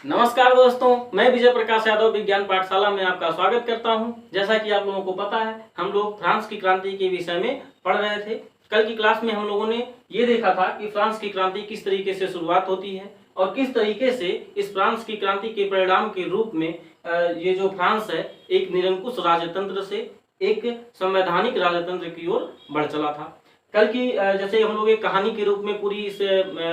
नमस्कार दोस्तों, मैं विजय प्रकाश यादव विज्ञान पाठशाला में आपका स्वागत करता हूं। जैसा कि आप लोगों को पता है, हम लोग फ्रांस की क्रांति के विषय में पढ़ रहे थे। कल की क्लास में हम लोगों ने ये देखा था कि फ्रांस की क्रांति किस तरीके से शुरुआत होती है और किस तरीके से इस फ्रांस की क्रांति के परिणाम के रूप में ये जो फ्रांस है एक निरंकुश राजतंत्र से एक संवैधानिक राजतंत्र की ओर बढ़ चला था। कल की जैसे हम लोग एक कहानी के रूप में पूरी इस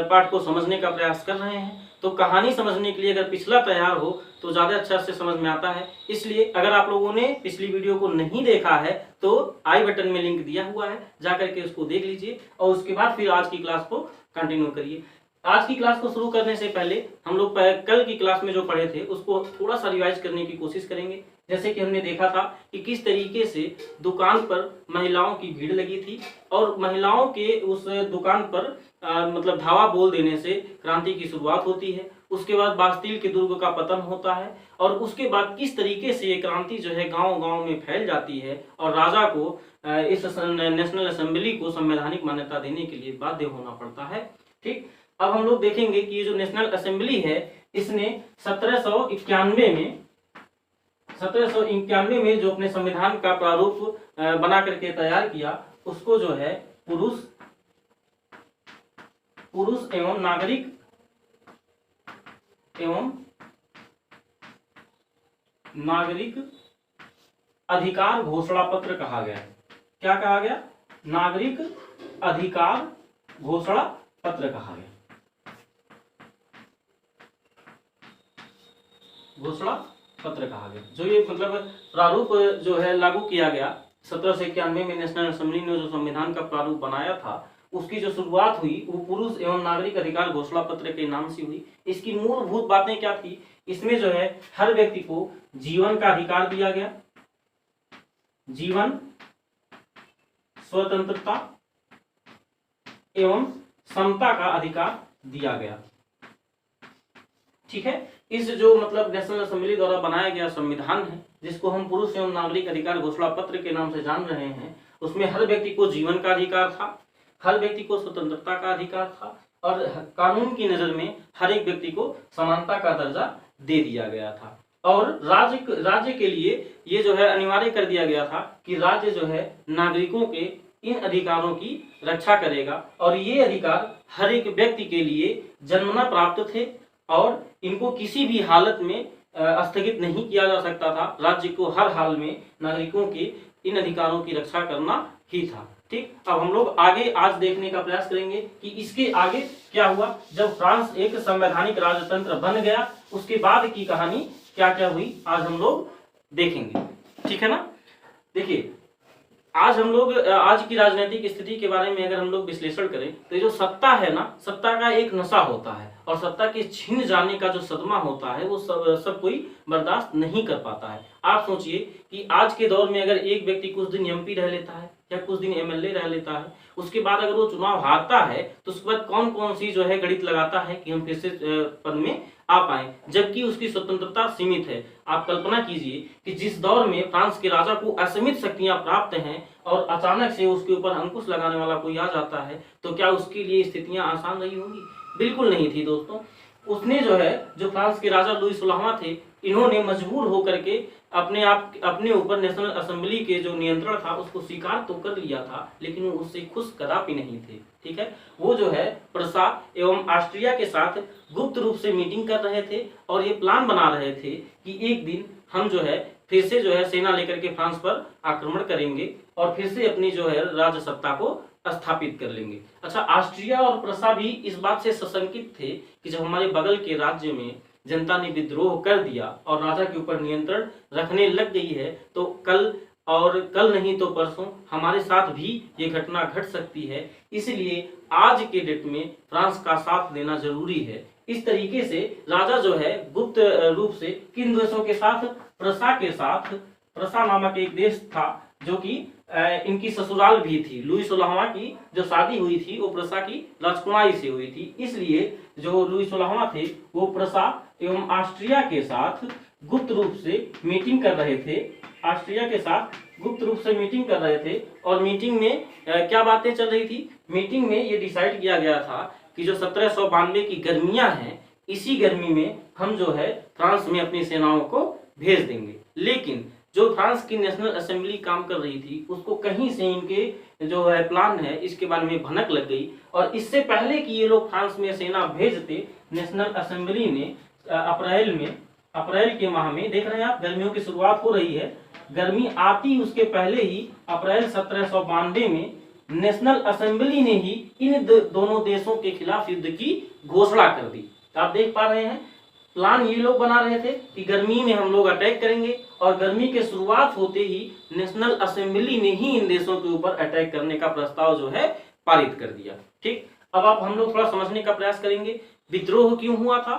पाठ को समझने का प्रयास कर रहे हैं, तो कहानी समझने के लिए अगर पिछला तैयार हो तो ज़्यादा अच्छा से समझ में आता है। इसलिए अगर आप लोगों ने पिछली वीडियो को नहीं देखा है तो आई बटन में लिंक दिया हुआ है, जाकर के उसको देख लीजिए और उसके बाद फिर आज की क्लास को कंटिन्यू करिए। आज की क्लास को शुरू करने से पहले हम लोग कल की क्लास में जो पढ़े थे उसको थोड़ा सा रिवाइज करने की कोशिश करेंगे। जैसे कि हमने देखा था कि किस तरीके से दुकान पर महिलाओं की भीड़ लगी थी और महिलाओं के उस दुकान पर मतलब धावा बोल देने से क्रांति की शुरुआत होती है। उसके बाद बास्तील के दुर्ग का पतन होता है और उसके बाद किस तरीके से ये क्रांति जो है गांव-गांव में फैल जाती है और राजा को इस नेशनल असेंबली को संवैधानिक मान्यता देने के लिए बाध्य होना पड़ता है। ठीक, अब हम लोग देखेंगे कि ये जो नेशनल असेंबली है इसने 1791 में जो अपने संविधान का प्रारूप बना करके तैयार किया उसको जो है पुरुष एवं नागरिक अधिकार घोषणा पत्र कहा गया। क्या कहा गया? नागरिक अधिकार घोषणा पत्र कहा गया। घोषणा पत्र कहा गया। जो ये मतलब प्रारूप जो है लागू किया गया 1791 में नेशनल असेंबली ने जो संविधान का प्रारूप बनाया था उसकी जो शुरुआत हुई वो पुरुष एवं नागरिक अधिकार घोषणा पत्र के नाम से हुई। इसकी मूलभूत बातें क्या थी? इसमें जो है हर व्यक्ति को जीवन का अधिकार दिया गया, जीवन, स्वतंत्रता एवं समता का अधिकार दिया गया। ठीक है, इस जो मतलब नेशनल असेंबली द्वारा बनाया गया संविधान है जिसको हम पुरुष एवं नागरिक अधिकार घोषणा पत्र के नाम से जान रहे हैं, उसमें हर व्यक्ति को जीवन का अधिकार था, हर व्यक्ति को स्वतंत्रता का अधिकार था और कानून की नजर में हर एक व्यक्ति को समानता का दर्जा दे दिया गया था। और राज्य के लिए ये जो है अनिवार्य कर दिया गया था कि राज्य जो है नागरिकों के इन अधिकारों की रक्षा करेगा और ये अधिकार हर एक व्यक्ति के लिए जन्मना प्राप्त थे और इनको किसी भी हालत में स्थगित नहीं किया जा सकता था। राज्य को हर हाल में नागरिकों के इन अधिकारों की रक्षा करना ही था। ठीक, अब हम लोग आगे आज देखने का प्रयास करेंगे कि इसके आगे क्या हुआ जब फ्रांस एक संवैधानिक राजतंत्र बन गया, उसके बाद की कहानी क्या क्या हुई आज हम लोग देखेंगे। ठीक है ना। देखिए, आज हम लोग आज की राजनीतिक स्थिति के बारे में अगर हम लोग विश्लेषण करें तो जो सत्ता है ना, सत्ता का एक नशा होता है और सत्ता के छीन जाने का जो सदमा होता है वो सब कोई बर्दाश्त नहीं कर पाता है। आप सोचिए कि आज के दौर में अगर एक व्यक्ति कुछ दिन एमपी रह लेता है या कुछ दिन एमएलए रह लेता है, उसके बाद अगर वो चुनाव हारता है तो उसके बाद कौन कौन सी जो है गणित लगाता है कि हम फिर से पद में आ पाए, जबकि उसकी स्वतंत्रता सीमित है। आप कल्पना कीजिए कि जिस दौर में फ्रांस के राजा को असीमित शक्तियां प्राप्त हैं और अचानक से उसके ऊपर अंकुश लगाने वाला कोई आ जाता है तो क्या उसके लिए स्थितियां आसान रही होंगी? बिल्कुल नहीं थी दोस्तों। उसने जो है जो फ्रांस के राजा लुई 16वां थे, इन्होंने मजबूर होकर के अपने ऊपर नेशनल असेंबली के जो नियंत्रण था उसको स्वीकार तो कर लिया था, लेकिन वो उससे खुश कदापि नहीं थे। ठीक है, वो जो है प्रसा एवं ऑस्ट्रिया के साथ गुप्त रूप से मीटिंग कर रहे थे और ये प्लान बना रहे थे कि एक दिन हम जो है फिर से जो है सेना लेकर के फ्रांस पर आक्रमण करेंगे और फिर से अपनी जो है राज सत्ता को स्थापित कर लेंगे। अच्छा, ऑस्ट्रिया और प्रसा भी इस बात से सशंकित थे कि जब हमारे बगल के राज्य में जनता ने विद्रोह कर दिया और राजा के ऊपर नियंत्रण रखने लग गई है तो कल नहीं तो परसों हमारे साथ भी ये घटना घट सकती है। इसलिए आज के डेट में फ्रांस का साथ देना जरूरी है। इस तरीके से राजा जो है गुप्त रूप से किन देशों के साथ? प्रसा के साथ। प्रसा नामक एक देश था जो कि इनकी ससुराल भी थी। लुई 16वां की जो शादी हुई थी वो प्रसा की राजकुमारी से हुई थी, इसलिए जो लुई 16वां थे वो प्रसा एवं ऑस्ट्रिया के साथ गुप्त रूप से मीटिंग कर रहे थे। ऑस्ट्रिया के साथ गुप्त रूप से मीटिंग कर रहे थे और मीटिंग में क्या बातें चल रही थी? मीटिंग में ये डिसाइड किया गया था कि जो 1792 की गर्मियां हैं इसी गर्मी में हम जो है फ्रांस में अपनी सेनाओं को भेज देंगे। लेकिन जो फ्रांस की नेशनल असेंबली काम कर रही थी उसको कहीं से इनके जो है प्लान है इसके बारे में भनक लग गई, और इससे पहले कि ये लोग फ्रांस में सेना भेजते, नेशनल असेंबली ने अप्रैल के माह में, देख रहे हैं आप गर्मियों की शुरुआत हो रही है, गर्मी आती उसके पहले ही अप्रैल 1792 में नेशनल असेंबली ने ही इन दोनों देशों के खिलाफ युद्ध की घोषणा कर दी। आप देख पा रहे हैं प्लान ये लोग बना रहे थे कि गर्मी में हम लोग अटैक करेंगे, और गर्मी के शुरुआत होते ही नेशनल असेंबली ने ही इन देशों के ऊपर अटैक करने का प्रस्ताव जो है पारित कर दिया। ठीक, अब आप हम लोग थोड़ा समझने का प्रयास करेंगे विद्रोह क्यों हुआ था,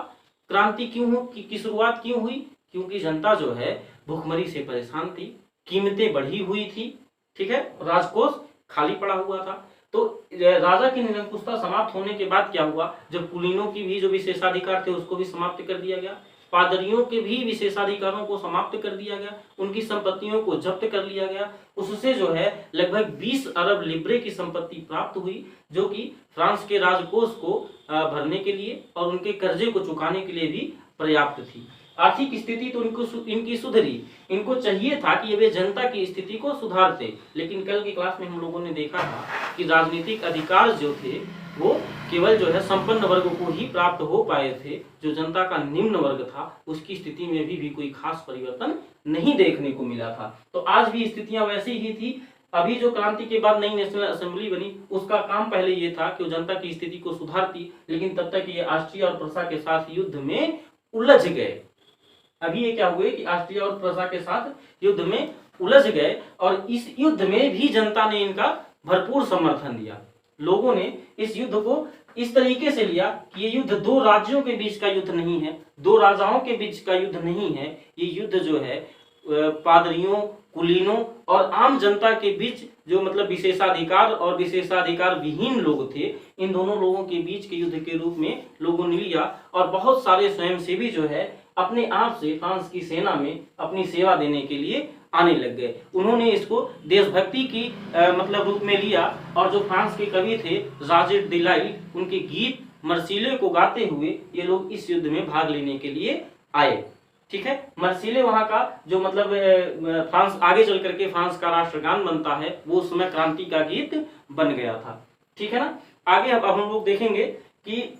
क्रांति क्यों की शुरुआत क्यों हुई। क्योंकि जनता जो है भूखमरी से परेशान थी, कीमतें बढ़ी हुई थी, ठीक है, राजकोष खाली पड़ा हुआ था। तो राजा की निरंकुशता समाप्त होने के बाद क्या हुआ, जब कुलीनों की भी जो विशेषाधिकार थे उसको भी समाप्त कर दिया गया, पादरियों के भी विशेषाधिकारों को समाप्त कर दिया गया, उनकी संपत्तियों को जब्त कर लिया गया, उससे जो है लगभग 20 अरब लिब्रे की संपत्ति प्राप्त हुई, जो कि फ्रांस के राजकोष को भरने के लिए और उनके कर्जे को चुकाने के लिए भी पर्याप्त थी। आर्थिक स्थिति तो इनकी सुधरी, इनको चाहिए था कि वे जनता की स्थिति को सुधारते, लेकिन कल की क्लास में हम लोगों ने देखा था कि राजनीतिक अधिकार जो थे वो केवल जो है संपन्न वर्ग को ही प्राप्त हो पाए थे, जो जनता का निम्न वर्ग था उसकी स्थिति में भी कोई खास परिवर्तन नहीं देखने को मिला था। तो आज भी स्थितियां वैसी ही थी। अभी जो क्रांति के बाद नई नेशनल असेंबली बनी उसका काम पहले ये था कि वो जनता की स्थिति को सुधारती, लेकिन तब तक ये ऑस्ट्रिया और प्रसा के साथ युद्ध में उलझ गए। अभी ये क्या हुए कि ऑस्ट्रिया और प्रसा के साथ युद्ध में उलझ गए, और इस युद्ध में भी जनता ने इनका भरपूर समर्थन दिया। लोगों ने इस युद्ध को इस तरीके से लिया कि ये युद्ध दो राज्यों के बीच का युद्ध नहीं है, दो राजाओं के बीच का युद्ध नहीं है, ये युद्ध जो है पादरियों, कुलीनों और आम जनता के बीच, जो मतलब विशेषाधिकार और विशेषाधिकार विहीन लोग थे, इन दोनों लोगों के बीच के युद्ध के रूप में लोगों ने लिया। और बहुत सारे स्वयंसेवी जो है अपने आप से फ्रांस की सेना में अपनी सेवा देने के लिए आने लग गए। उन्होंने इसको देशभक्ति की मतलब रूप में लिया, और जो फ्रांस के कवि थे जाजेट दिलाई, उनके गीत मर्सिले को गाते हुए ये लोग इस युद्ध में भाग लेने के लिए आए। ठीक है, मर्सिले वहां का जो मतलब फ्रांस आगे चल करके फ्रांस का राष्ट्रगान बनता है, वो उस समय क्रांति का गीत बन गया था। ठीक है ना। आगे अब हम लोग देखेंगे कि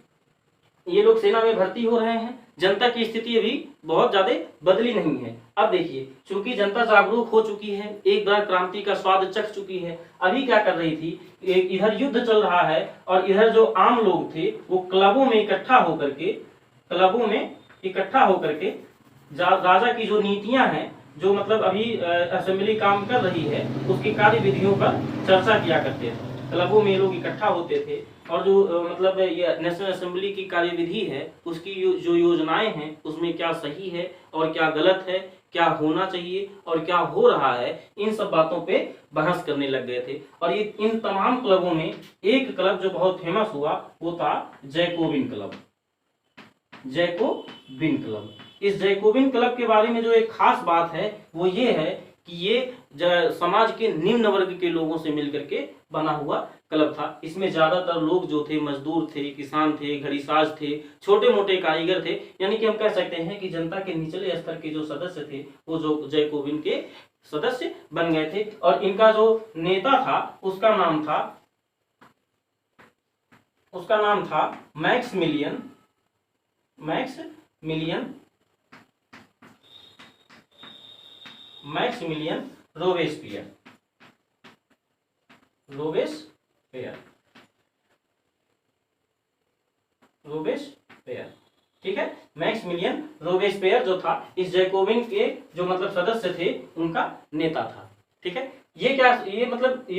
ये लोग सेना में भर्ती हो रहे हैं, जनता की स्थिति अभी बहुत ज्यादा बदली नहीं है। अब देखिए, चूंकि जनता जागरूक हो चुकी है, एक बार क्रांति का स्वाद चख चुकी है, अभी क्या कर रही थी, इधर युद्ध चल रहा है और इधर जो आम लोग थे वो क्लबों में इकट्ठा होकर के राजा की जो नीतियां हैं, जो मतलब अभी असेंबली काम कर रही है, उसकी कार्य विधियों पर चर्चा किया करते थे। क्लबों में लोग इकट्ठा होते थे और जो मतलब ये नेशनल असेंबली की कार्यविधि है, उसकी जो योजनाएं हैं उसमें क्या सही है और क्या गलत है, क्या होना चाहिए और क्या हो रहा है, इन सब बातों पे बहस करने लग गए थे। और ये इन तमाम क्लबों में एक क्लब जो बहुत फेमस हुआ वो था जैकोबिन क्लब। जैकोबिन क्लब, इस जैकोबिन क्लब के बारे में जो एक खास बात है वो ये है कि ये समाज के निम्न वर्ग के लोगों से मिलकर के बना हुआ क्लब था। इसमें ज्यादातर लोग जो थे मजदूर थे, किसान थे, घड़ीसाज थे, छोटे मोटे कारीगर थे, यानी कि हम कह सकते हैं कि जनता के निचले स्तर के जो सदस्य थे वो जो जैकोबिन के सदस्य बन गए थे। और इनका जो नेता था उसका नाम था मैक्समिलियन रोबेस्पियर। ठीक है, मैक्समिलियन रोबेस्पियर जो था इस जैकोबिन के जो मतलब सदस्य थे उनका नेता था। ठीक है, ये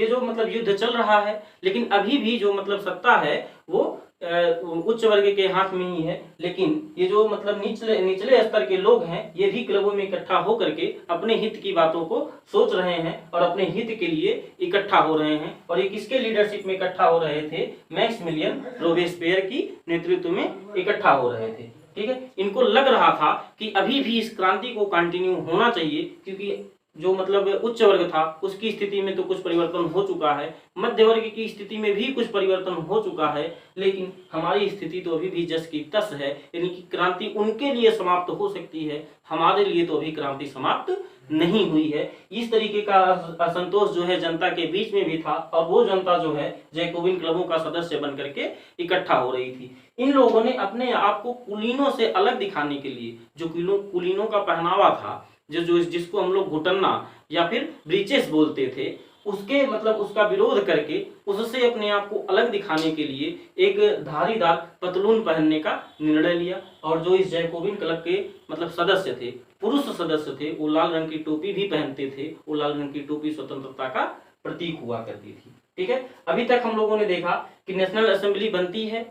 जो मतलब युद्ध चल रहा है, लेकिन अभी भी जो मतलब सत्ता है वो उच्च वर्ग के हाथ में ही है। लेकिन ये जो मतलब निचले स्तर के लोग हैं, ये भी क्लबों में इकट्ठा होकर के अपने हित की बातों को सोच रहे हैं और अपने हित के लिए इकट्ठा हो रहे हैं। और ये किसके लीडरशिप में इकट्ठा हो रहे थे, मैक्समिलियन रोबेस्पियर की नेतृत्व में इकट्ठा हो रहे थे। ठीक है, इनको लग रहा था कि अभी भी इस क्रांति को कंटिन्यू होना चाहिए, क्योंकि जो मतलब उच्च वर्ग था उसकी स्थिति में तो कुछ परिवर्तन हो चुका है, मध्य वर्ग की स्थिति में भी कुछ परिवर्तन हो चुका है, लेकिन हमारी स्थिति तो अभी भी जस की तस है। यानी कि क्रांति उनके लिए समाप्त हो सकती है, हमारे लिए तो अभी क्रांति समाप्त नहीं हुई है। इस तरीके का असंतोष जो है जनता के बीच में भी था, और वो जनता जो है जैकोबिन क्लबों का सदस्य बन करके इकट्ठा हो रही थी। इन लोगों ने अपने आप को कुलीनों से अलग दिखाने के लिए, जो कुलीनों का पहनावा था, जो जिसको हम लोग घुटन्ना या फिर ब्रीचेस बोलते थे, उसके मतलब उसका विरोध करके उससे अपने आप को अलग दिखाने के लिए एक धारीदार पतलून पहनने का निर्णय लिया। और जो इस जैकोबिन क्लब के मतलब सदस्य थे, पुरुष सदस्य थे, वो लाल रंग की टोपी भी पहनते थे। वो लाल रंग की टोपी स्वतंत्रता का प्रतीक हुआ करती थी। ठीक है, अभी तक हम लोगों ने देखा कि नेशनल असेंबली बनती है,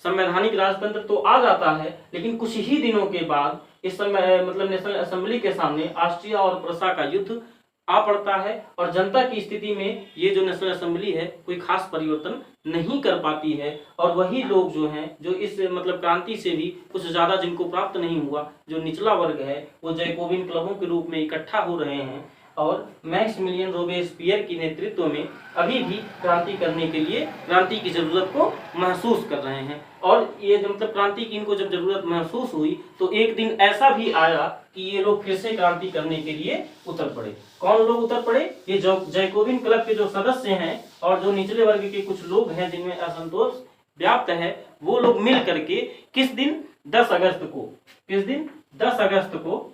संवैधानिक राजतंत्र तो आ जाता है, लेकिन कुछ ही दिनों के बाद इस समय मतलब नेशनल असेंबली के सामने ऑस्ट्रिया और प्रसा का युद्ध आ पड़ता है, और जनता की स्थिति में ये जो नेशनल असेंबली है कोई खास परिवर्तन नहीं कर पाती है। और वही लोग जो हैं, जो इस मतलब क्रांति से भी कुछ ज्यादा जिनको प्राप्त नहीं हुआ, जो निचला वर्ग है, वो जैकोबिन क्लबों के रूप में इकट्ठा हो रहे हैं और मैक्सिमिलियन रोबेस्पियर की नेतृत्व में अभी भी क्रांति करने के लिए क्रांति की जरूरत को महसूस कर रहे हैं। और ये जो मतलब क्रांति की इनको जब जरूरत महसूस हुई तो एक दिन ऐसा भी आया कि ये लोग फिर से क्रांति करने के लिए उतर पड़े। कौन लोग उतर पड़े? ये जो जैकोबिन क्लब के जो सदस्य हैं और जो निचले वर्ग के कुछ लोग हैं जिनमें असंतोष व्याप्त है, वो लोग मिल करके किस दिन 10 अगस्त को, किस दिन 10 अगस्त को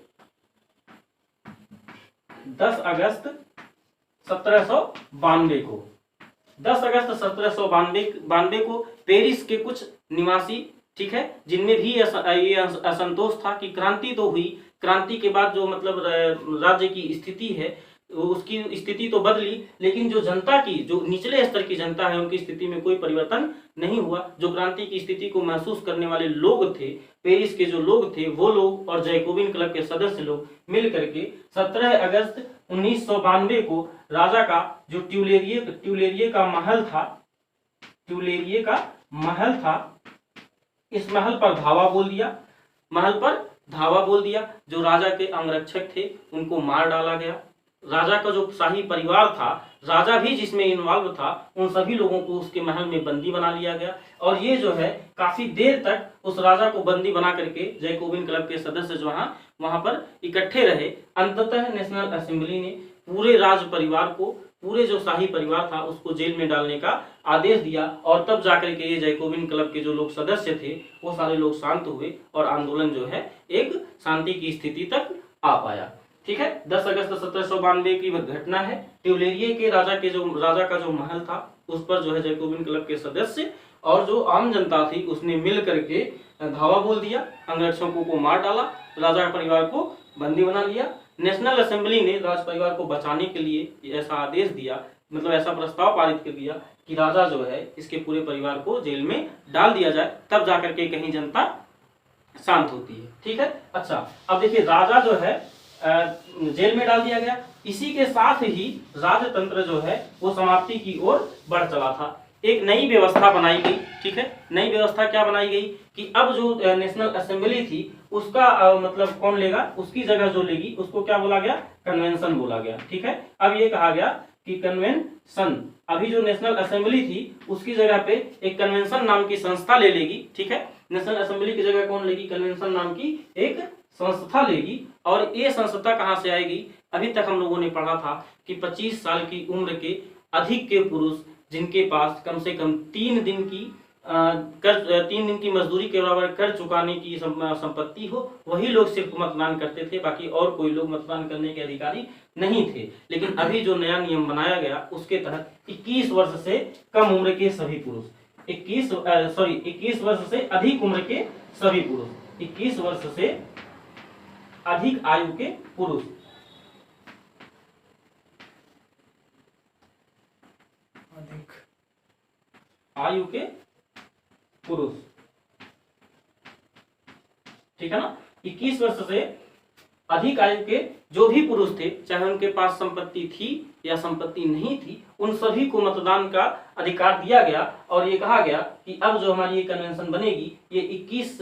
10 अगस्त 1792 को 10 अगस्त 1792 को पेरिस के कुछ निवासी, ठीक है, जिनमें भी ये असंतोष था कि क्रांति तो हुई, क्रांति के बाद जो मतलब राज्य की स्थिति है उसकी स्थिति तो बदली, लेकिन जो जनता की, जो निचले स्तर की जनता है, उनकी स्थिति में कोई परिवर्तन नहीं हुआ। जो क्रांति की स्थिति को महसूस करने वाले लोग थे, पेरिस के जो लोग थे, वो लोग और जैकोबिन क्लब के सदस्य लोग मिल करके 17 अगस्त 1992 को राजा का जो ट्यूलेरिये का महल था, ट्यूलेरिये का महल था, इस महल पर धावा बोल दिया, महल पर धावा बोल दिया। जो राजा के अंगरक्षक थे उनको मार डाला गया। राजा का जो शाही परिवार था, राजा भी जिसमें इन्वॉल्व था, उन सभी लोगों को उसके महल में बंदी बना लिया गया। और ये जो है काफी देर तक उस राजा को बंदी बना करके जैकोबिन क्लब के सदस्य जो वहां पर इकट्ठे रहे। अंततः नेशनल असेंबली ने पूरे राज परिवार को, पूरे जो शाही परिवार था उसको जेल में डालने का आदेश दिया, और तब जाकर के ये जैकोबिन क्लब के जो लोग सदस्य थे वो सारे लोग शांत हुए और आंदोलन जो है एक शांति की स्थिति तक आ पाया। ठीक है, 10 अगस्त 1792 की घटना है। ट्यूलेरिये के राजा का जो महल था उस पर जो है जैकोबिन क्लब के सदस्य और जो आम जनता थी उसने मिल करके धावा बोल दिया, अंगरक्षकों को मार डाला, राजा परिवार को बंदी बना लिया। नेशनल असेंबली ने राज परिवार को बचाने के लिए ऐसा आदेश दिया, मतलब ऐसा प्रस्ताव पारित कर दिया कि राजा जो है इसके पूरे परिवार को जेल में डाल दिया जाए, तब जाकर के कहीं जनता शांत होती है। ठीक है, अच्छा अब देखिए, राजा जो है जेल में डाल दिया गया। इसी के साथ ही राजतंत्र जो है वो समाप्ति की ओर बढ़ चला था। एक नई व्यवस्था बनाई गई। ठीक है, नई व्यवस्था क्या बनाई गई कि अब जो नेशनल असेंबली थी उसका मतलब कौन लेगा, उसकी जगह जो लेगी उसको क्या बोला गया, कन्वेंशन बोला गया। ठीक है, अब ये कहा गया कि कन्वेंशन, अभी जो नेशनल असेंबली थी उसकी जगह पे एक कन्वेंशन नाम की संस्था ले लेगी। ठीक है, नेशनल असेंबली की जगह कौन लेगी, कन्वेंशन नाम की एक संस्था लेगी। और ये संस्था कहाँ से आएगी, अभी तक हम लोगों ने पढ़ा था कि 25 साल की उम्र के अधिक के पुरुष जिनके पास कम से कम 3 दिन की मजदूरी के बराबर कर चुकाने की संपत्ति हो, वही लोग सिर्फ मतदान करते थे, बाकी और कोई लोग मतदान करने के अधिकारी नहीं थे। लेकिन अभी जो नया नियम बनाया गया उसके तहत 21 वर्ष से कम उम्र के सभी पुरुष, 21 वर्ष से अधिक उम्र के सभी पुरुष, 21 वर्ष से अधिक आयु के पुरुष, अधिक आयु के पुरुष, ठीक है ना, 21 वर्ष से अधिक आयु के जो भी पुरुष थे, चाहे उनके पास संपत्ति थी या संपत्ति नहीं थी, उन सभी को मतदान का अधिकार दिया गया। और ये कहा गया कि अब जो हमारी ये कन्वेंशन बनेगी, ये 21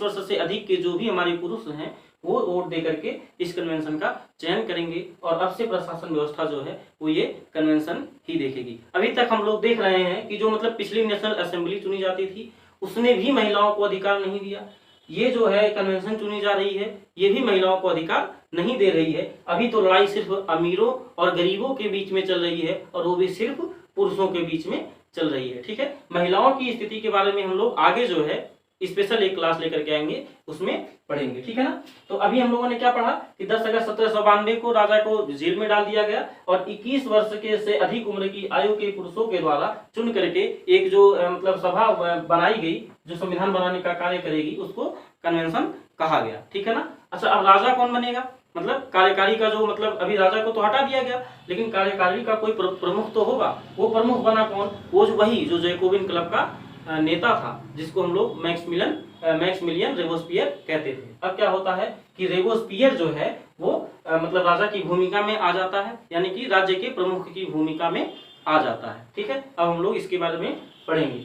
वर्ष से अधिक के जो भी हमारे पुरुष हैं वो वोट दे करके इस कन्वेंशन का चयन करेंगे और अब से प्रशासन व्यवस्था जो है वो ये कन्वेंशन ही देखेगी। अभी तक हम लोग देख रहे हैं कि जो मतलब पिछली नेशनल असेंबली चुनी जाती थी उसने भी महिलाओं को अधिकार नहीं दिया। ये जो है कन्वेंशन चुनी जा रही है ये भी महिलाओं को अधिकार नहीं दे रही है। अभी तो लड़ाई सिर्फ अमीरों और गरीबों के बीच में चल रही है और वो भी सिर्फ पुरुषों के बीच में चल रही है। ठीक है, महिलाओं की स्थिति के बारे में हम लोग आगे जो है स्पेशल एक क्लास लेकर के आएंगे, उसमें पढ़ेंगे। ठीक है ना। तो अभी हम लोगों ने क्या पढ़ा कि 10 अगस्त 1792 को राजा को जेल में डाल दिया गया और 21 वर्ष के से अधिक उम्र की आयु के पुरुषों के द्वारा चुन करके एक जो मतलब सभा बनाई गई जो संविधान बनाने का कार्य करेगी उसको कन्वेंशन कहा गया। ठीक है ना। अच्छा, अब राजा कौन बनेगा, मतलब कार्यकारी का जो मतलब अभी राजा को तो हटा दिया गया लेकिन कार्यकारी का कोई प्रमुख तो होगा। वो प्रमुख बना कौन, वो वही जो जैकोबिन क्लब का नेता था जिसको हम लोग मैक्समिलियन रोबेस्पियर कहते थे। अब क्या होता है कि रोबेस्पियर जो है वो मतलब राजा की भूमिका में आ जाता है, यानी कि राज्य के प्रमुख की भूमिका में आ जाता है। ठीक है, अब हम लोग इसके बारे में पढ़ेंगे।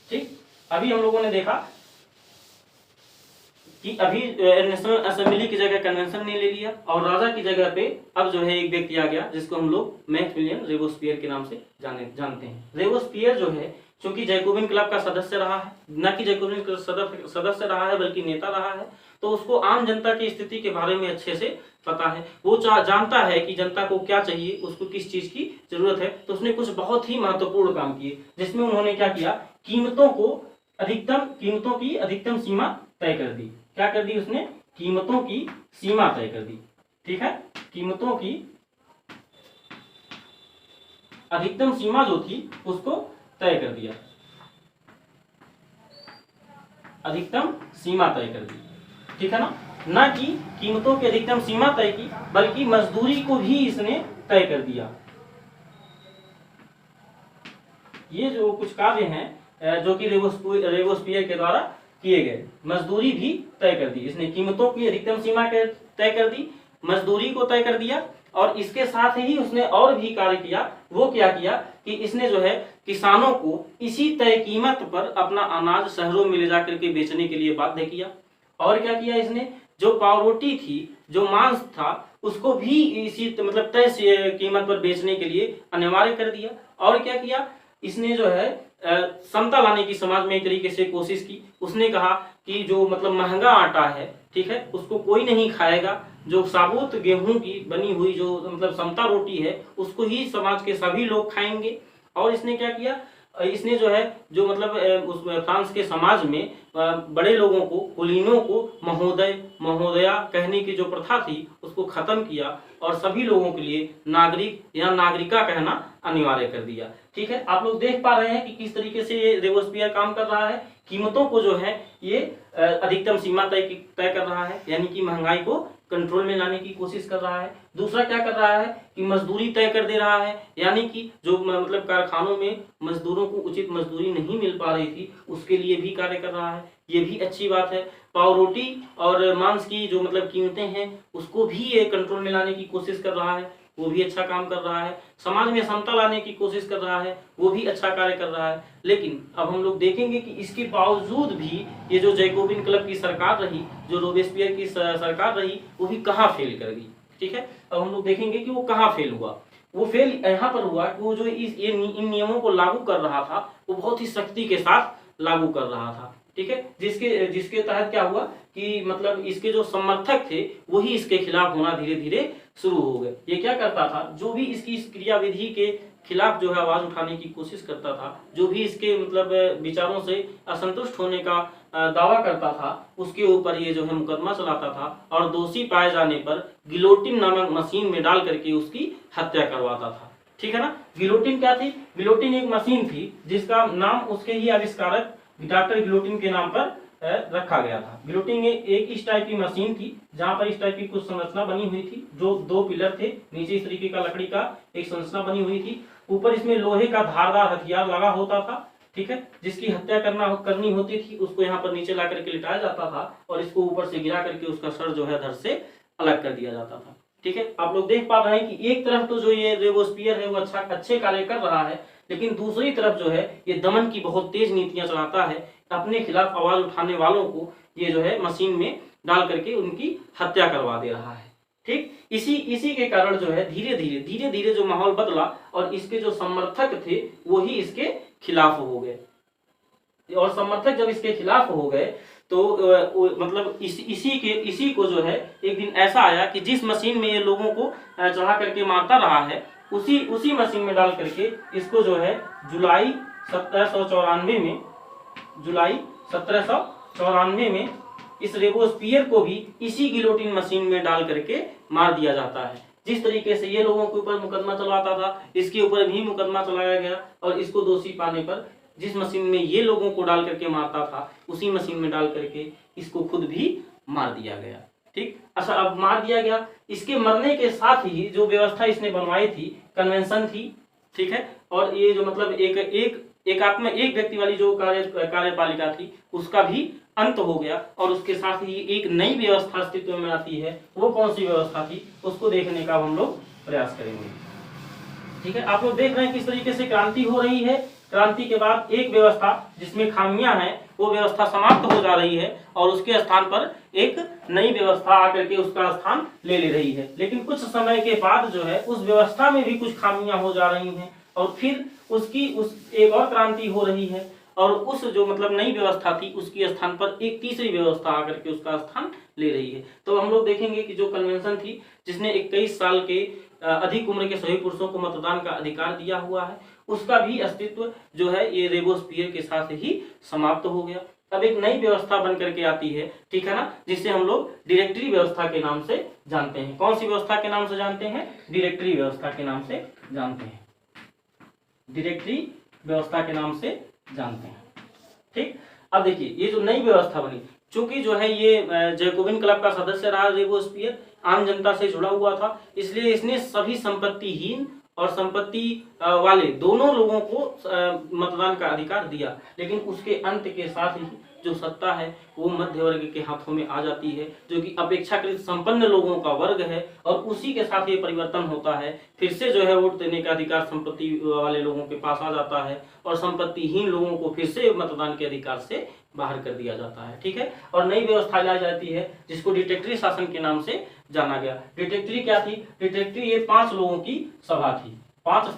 ठीक, अभी हम लोगों ने देखा कि अभी नेशनल असेंबली की जगह कन्वेंशन ने ले लिया और राजा की जगह पे अब जो है एक व्यक्ति आ गया जिसको हम लोग मैक्समिलियन रोबेस्पियर के नाम से जानते हैं। रोबेस्पियर जो है चूंकि जैकोबिन क्लब का सदस्य रहा है, न कि जैकोबिन सदस्य रहा है बल्कि नेता रहा है, तो उसको आम जनता की स्थिति के बारे में अच्छे से पता है। वो जानता है कि जनता को क्या चाहिए, उसको किस चीज की जरूरत है। तो उसने कुछ बहुत ही महत्वपूर्ण काम किए जिसमें उन्होंने क्या किया, कीमतों की अधिकतम सीमा तय कर दी। क्या कर दी उसने, कीमतों की सीमा तय कर दी। ठीक है, कीमतों की अधिकतम सीमा जो थी उसको तय कर दिया, अधिकतम सीमा तय कर दी। ठीक है ना, न कि कीमतों की अधिकतम सीमा तय की बल्कि मजदूरी को भी इसने तय कर दिया। ये जो कुछ कार्य हैं जो कि रोबेस्पियर के द्वारा किए गए, मजदूरी भी तय कर दी इसने, कीमतों की अधिकतम सीमा तय कर दी, मजदूरी को तय कर दिया और इसके साथ ही उसने और भी कार्य किया। वो क्या किया कि इसने जो है किसानों को इसी तय कीमत पर अपना अनाज शहरों में ले जाकर के बेचने के लिए बाध्य किया। और क्या किया इसने, जो पावरोटी थी, जो मांस था, उसको भी इसी मतलब तय कीमत पर बेचने के लिए अनिवार्य कर दिया। और क्या किया इसने जो है समता लाने की समाज में एक तरीके से कोशिश की। उसने कहा कि जो मतलब महंगा आटा है, ठीक है, उसको कोई नहीं खाएगा, जो साबुत गेहूं की बनी हुई जो मतलब समता रोटी है उसको ही समाज के सभी लोग खाएंगे। और इसने क्या किया, इसने जो है जो मतलब उस फ्रांस के समाज में बड़े लोगों को, कुलीनों को महोदय महोदया कहने की जो प्रथा थी उसको खत्म किया और सभी लोगों के लिए नागरिक या नागरिका कहना अनिवार्य कर दिया। ठीक है, आप लोग देख पा रहे हैं कि किस तरीके से ये रोबेस्पियर काम कर रहा है। कीमतों को जो है ये अधिकतम सीमा तय कर रहा है, यानी कि महंगाई को कंट्रोल में लाने की कोशिश कर रहा है। दूसरा क्या कर रहा है कि मजदूरी तय कर दे रहा है, यानी कि जो मतलब कारखानों में मजदूरों को उचित मजदूरी नहीं मिल पा रही थी उसके लिए भी कार्य कर रहा है, ये भी अच्छी बात है। पावरोटी और मांस की जो मतलब कीमतें हैं उसको भी ये कंट्रोल में लाने की कोशिश कर रहा है, वो भी अच्छा काम कर रहा है। समाज में समता लाने की कोशिश कर रहा है, वो भी अच्छा कार्य कर रहा है। लेकिन अब हम लोग देखेंगे कि इसके बावजूद भी ये जो जैकोबिन क्लब की सरकार रही, जो रोबेस्पियर की सरकार रही, वो भी कहाँ फेल कर गई। ठीक है, अब हम लोग देखेंगे कि वो कहाँ फेल हुआ। वो फेल यहाँ पर हुआ कि वो जो इन नियमों को लागू कर रहा था वो बहुत ही सख्ती के साथ लागू कर रहा था। ठीक है, जिसके तहत क्या हुआ कि मतलब इसके जो समर्थक थे वही इसके खिलाफ होना धीरे धीरे शुरू हो गए। ये क्या करता था, जो भी इसकी इस क्रियाविधि के खिलाफ जो है आवाज उठाने की कोशिश करता था, जो भी इसके मतलब विचारों से असंतुष्ट होने का दावा करता था, उसके ऊपर ये जो है मुकदमा चलाता था और दोषी पाए जाने पर गिलोटिन नामक मशीन में डाल करके उसकी हत्या करवाता था। ठीक है ना, गिलोटिन क्या थी, गिलोटिन एक मशीन थी जिसका नाम उसके ही आविष्कारक डॉक्टर गिलोटिन के नाम पर रखा गया था। गिलोटिन एक इस टाइप की मशीन थी जहां पर इस टाइप की कुछ संरचना बनी हुई थी, जो 2 पिलर थे, नीचे इस तरीके का लकड़ी का एक संरचना बनी हुई थी, ऊपर इसमें लोहे का धारदार हथियार लगा होता था। ठीक है, जिसकी हत्या करनी होती थी उसको यहाँ पर नीचे ला करके लिटाया जाता था और इसको ऊपर से गिरा करके उसका सर जो है धड़ से अलग कर दिया जाता था। ठीक है, आप लोग देख पा रहे हैं कि एक तरफ तो जो ये रोबेस्पियर है वो अच्छे कार्य कर रहा है, लेकिन दूसरी तरफ जो है ये दमन की बहुत तेज नीतियां चलाता है, अपने खिलाफ आवाज उठाने वालों को ये जो है मशीन में डाल करके उनकी हत्या करवा दे रहा है। ठीक, इसी के कारण जो है धीरे धीरे जो माहौल बदला और इसके जो समर्थक थे वो ही इसके खिलाफ हो गए, और समर्थक जब इसके खिलाफ हो गए तो मतलब इसी को जो है एक दिन ऐसा आया कि जिस मशीन में ये लोगों को चढ़ा करके मारता रहा है उसी मशीन में डाल करके इसको जो है जुलाई 1794 में इस रोबेस्पियर को भी इसी गिलोटिन मशीन में डाल करके मार दिया जाता है। जिस तरीके से ये लोगों के ऊपर मुकदमा चलाता था इसके ऊपर भी मुकदमा चलाया गया, और इसको दोषी पाने पर जिस मशीन में ये लोगों को डाल करके मारता था उसी मशीन में डाल करके इसको खुद भी मार दिया गया। ठीक, अच्छा अब मार दिया गया, इसके मरने के साथ ही जो व्यवस्था इसने बनवाई थी कन्वेंशन थी, ठीक है, और ये जो मतलब एक व्यक्ति वाली जो कार्यपालिका थी उसका भी अंत हो गया, और उसके साथ ही एक नई व्यवस्था अस्तित्व में आती है। वो कौन सी व्यवस्था थी उसको देखने का हम लोग प्रयास करेंगे। ठीक है, आप लोग देख रहे हैं किस तरीके से क्रांति हो रही है। क्रांति के बाद एक व्यवस्था जिसमें खामियां हैं वो व्यवस्था समाप्त हो जा रही है और उसके स्थान पर एक नई व्यवस्था आकर के उसका स्थान ले रही है। लेकिन कुछ समय के बाद जो है उस व्यवस्था में भी कुछ खामियां हो जा रही हैं और फिर उस एक और क्रांति हो रही है, और उस जो मतलब नई व्यवस्था थी उसकी स्थान पर एक तीसरी व्यवस्था आकर के उसका स्थान ले रही है। तो हम लोग देखेंगे कि जो कन्वेंशन थी जिसने 21 साल के अधिक उम्र के सभी पुरुषों को मतदान का अधिकार दिया हुआ है, उसका भी अस्तित्व जो है ये रोबेस्पियर के साथ ही समाप्त हो गया। अब एक नई व्यवस्था बन करके आती है, ठीक है ना, जिसे हम लोग डायरेक्टरी व्यवस्था के नाम से जानते हैं। कौन सी व्यवस्था के नाम से जानते हैं? डायरेक्टरी व्यवस्था के नाम से जानते हैं, डायरेक्टरी व्यवस्था के नाम से जानते हैं। ठीक, अब देखिए ये जो नई व्यवस्था बनी, चूंकि जो है ये जैकोबिन क्लब का सदस्य रहा रोबेस्पियर, आम जनता से जुड़ा हुआ था, इसलिए इसने सभी संपत्तिहीन और संपत्ति वाले दोनों लोगों को मतदान का अधिकार दिया। लेकिन उसके अंत के साथ ही जो सत्ता है वो मध्य वर्ग के हाथों में आ जाती है, जो कि अपेक्षाकृत संपन्न लोगों का वर्ग है, और उसी के साथ ये परिवर्तन होता है। फिर से जो है वोट देने का अधिकार संपत्ति वाले लोगों के पास आ जाता है और संपत्तिहीन लोगों को फिर से मतदान के अधिकार से बाहर कर दिया जाता है। ठीक है, और नई व्यवस्था लाई जाती है जिसको डिटेक्टरी शासन के नाम से जाना गया। डिटेक्टरी क्या थी? डिटेक्टरी ये 5 लोगों की सभा थी, 5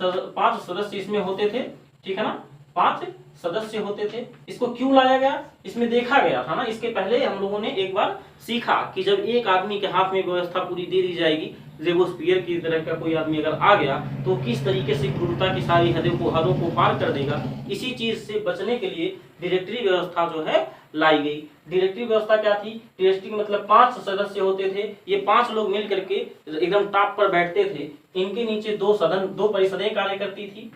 सदस्य इसमें होते थे, ठीक है ना, 5 सदस्य होते थे। इसको क्यों लाया गया? इसमें देखा गया था ना, इसके पहले हम लोगों ने एक बार सीखा कि जब एक आदमी के हाथ में व्यवस्था पूरी दे दी जाएगी, रोबेस्पियर की तरह का कोई आदमी अगर आ गया तो किस तरीके से क्रूरता की सारी हदों को पार कर देगा। इसी चीज से बचने के लिए डायरेक्टरी व्यवस्था जो है लाई गई। डायरेक्टरी व्यवस्था क्या थी? डायरेक्टरी मतलब 5 सदस्य होते थे, ये 5 लोग मिल करके एकदम टॉप पर बैठते थे। इनके नीचे 2 परिषदें कार्य करती थी,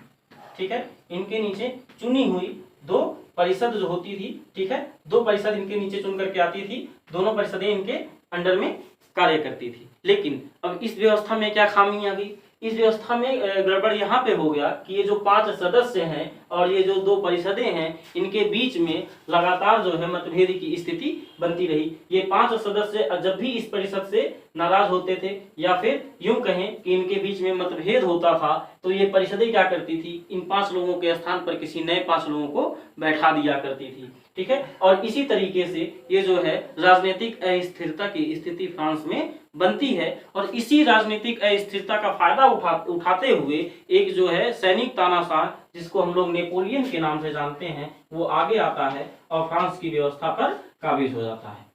ठीक है, इनके नीचे चुनी हुई 2 परिषद जो होती थी, ठीक है, 2 परिषद इनके नीचे चुन करके आती थी, दोनों परिषदें इनके अंडर में कार्य करती थी। लेकिन अब इस व्यवस्था में क्या खामी आ गई? इस व्यवस्था में गड़बड़ यहाँ पे हो गया कि ये जो 5 सदस्य हैं और ये जो 2 परिषदें हैं, इनके बीच में लगातार जो है मतभेद की स्थिति बनती रही। ये 5 सदस्य जब भी इस परिषद से नाराज होते थे या फिर यूं कहें कि इनके बीच में मतभेद होता था, तो ये परिषदें क्या करती थी? इन 5 लोगों के स्थान पर किसी नए 5 लोगों को बैठा दिया करती थी। ठीक है, और इसी तरीके से ये जो है राजनीतिक अस्थिरता की स्थिति फ्रांस में बनती है, और इसी राजनीतिक अस्थिरता का फायदा उठाते हुए एक जो है सैनिक तानाशाह, जिसको हम लोग नेपोलियन के नाम से जानते हैं, वो आगे आता है और फ्रांस की व्यवस्था पर काबिज हो जाता है।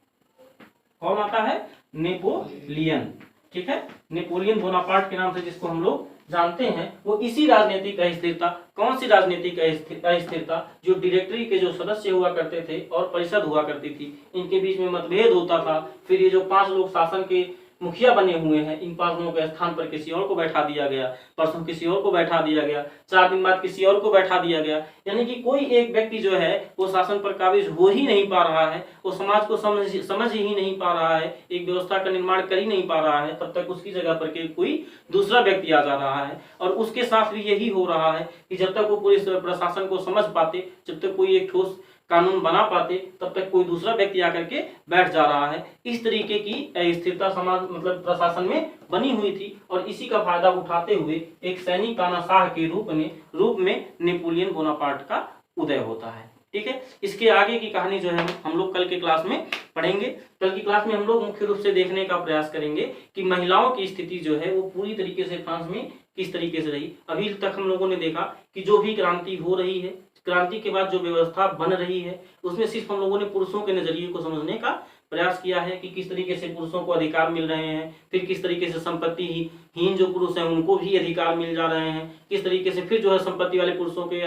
कौन आता है? नेपोलियन। ठीक है, नेपोलियन बोनापार्ट के नाम से जिसको हम लोग जानते हैं, वो इसी राजनीतिक अस्थिरता, कौन सी राजनीतिक अस्थिरता? जो डायरेक्टरी के जो सदस्य हुआ करते थे और परिषद हुआ करती थी, इनके बीच में मतभेद होता था। फिर ये जो 5 लोग शासन के मुखिया बने हुए हैं, इन 5 लोगों के स्थान पर किसी और को बैठा दिया गया, परसों किसी और को बैठा दिया गया, 4 दिन बाद किसी और को बैठा दिया गया। यानी कि कोई एक व्यक्ति जो है वो शासन पर काबिज हो ही नहीं पा रहा है, वो समाज को समझ ही नहीं पा रहा है, एक व्यवस्था का निर्माण कर ही नहीं पा रहा है, तब तक उसकी जगह पर कोई दूसरा व्यक्ति आ जा रहा है। और उसके साथ भी यही हो रहा है कि जब तक वो पुलिस प्रशासन को समझ पाते, जब तक कोई एक ठोस कानून बना पाते तब तक कोई दूसरा व्यक्ति आकर के बैठ जा रहा है। इस तरीके की स्थिरता समाज मतलब प्रशासन में बनी हुई थी और इसी का फायदा उठाते हुए एक सैनिक तानाशाह के रूप में नेपोलियन बोनापार्ट का उदय होता है। ठीक है, इसके आगे की कहानी जो है हम लोग कल के क्लास में पढ़ेंगे। कल की क्लास में हम लोग मुख्य रूप से देखने का प्रयास करेंगे कि महिलाओं की स्थिति जो है वो पूरी तरीके से फ्रांस में किस तरीके से रही। अभी तक हम लोगों ने देखा कि जो भी क्रांति हो रही है, क्रांति के बाद जो व्यवस्था बन रही है, उसमें सिर्फ हम लोगों ने पुरुषों के नजरिए को समझने का प्रयास किया है कि किस तरीके से पुरुषों को अधिकार मिल रहे हैं, फिर किस तरीके से संपत्ति हीन जो पुरुष हैं उनको भी अधिकार मिल जा रहे हैं, किस तरीके से फिर जो है संपत्ति वाले पुरुषों के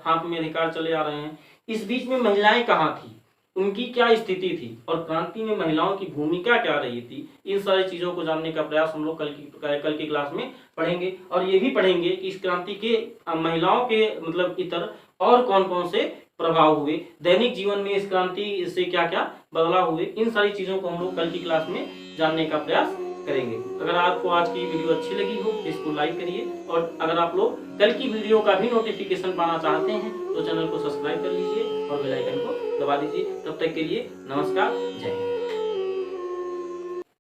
हाथ में अधिकार चले आ रहे हैं। इस बीच में महिलाएं कहाँ थी, उनकी क्या स्थिति थी और क्रांति में महिलाओं की भूमिका क्या रही थी, इन सारी चीजों को जानने का प्रयास हम लोग कल की क्लास में पढ़ेंगे। और ये भी पढ़ेंगे कि इस क्रांति के महिलाओं के मतलब इतर और कौन कौन से प्रभाव हुए, दैनिक जीवन में इस क्रांति से क्या क्या बदलाव हुए, इन सारी चीजों को हम लोग कल की क्लास में जानने का प्रयास करेंगे। अगर आपको आज की वीडियो अच्छी लगी हो तो इसको लाइक करिए और अगर आप लोग कल की वीडियो का भी नोटिफिकेशन पाना चाहते हैं तो चैनल को सब्सक्राइब कर लीजिए और बेल आइकन को दबा दीजिए। तब तक के लिए नमस्कार, जय हिंद।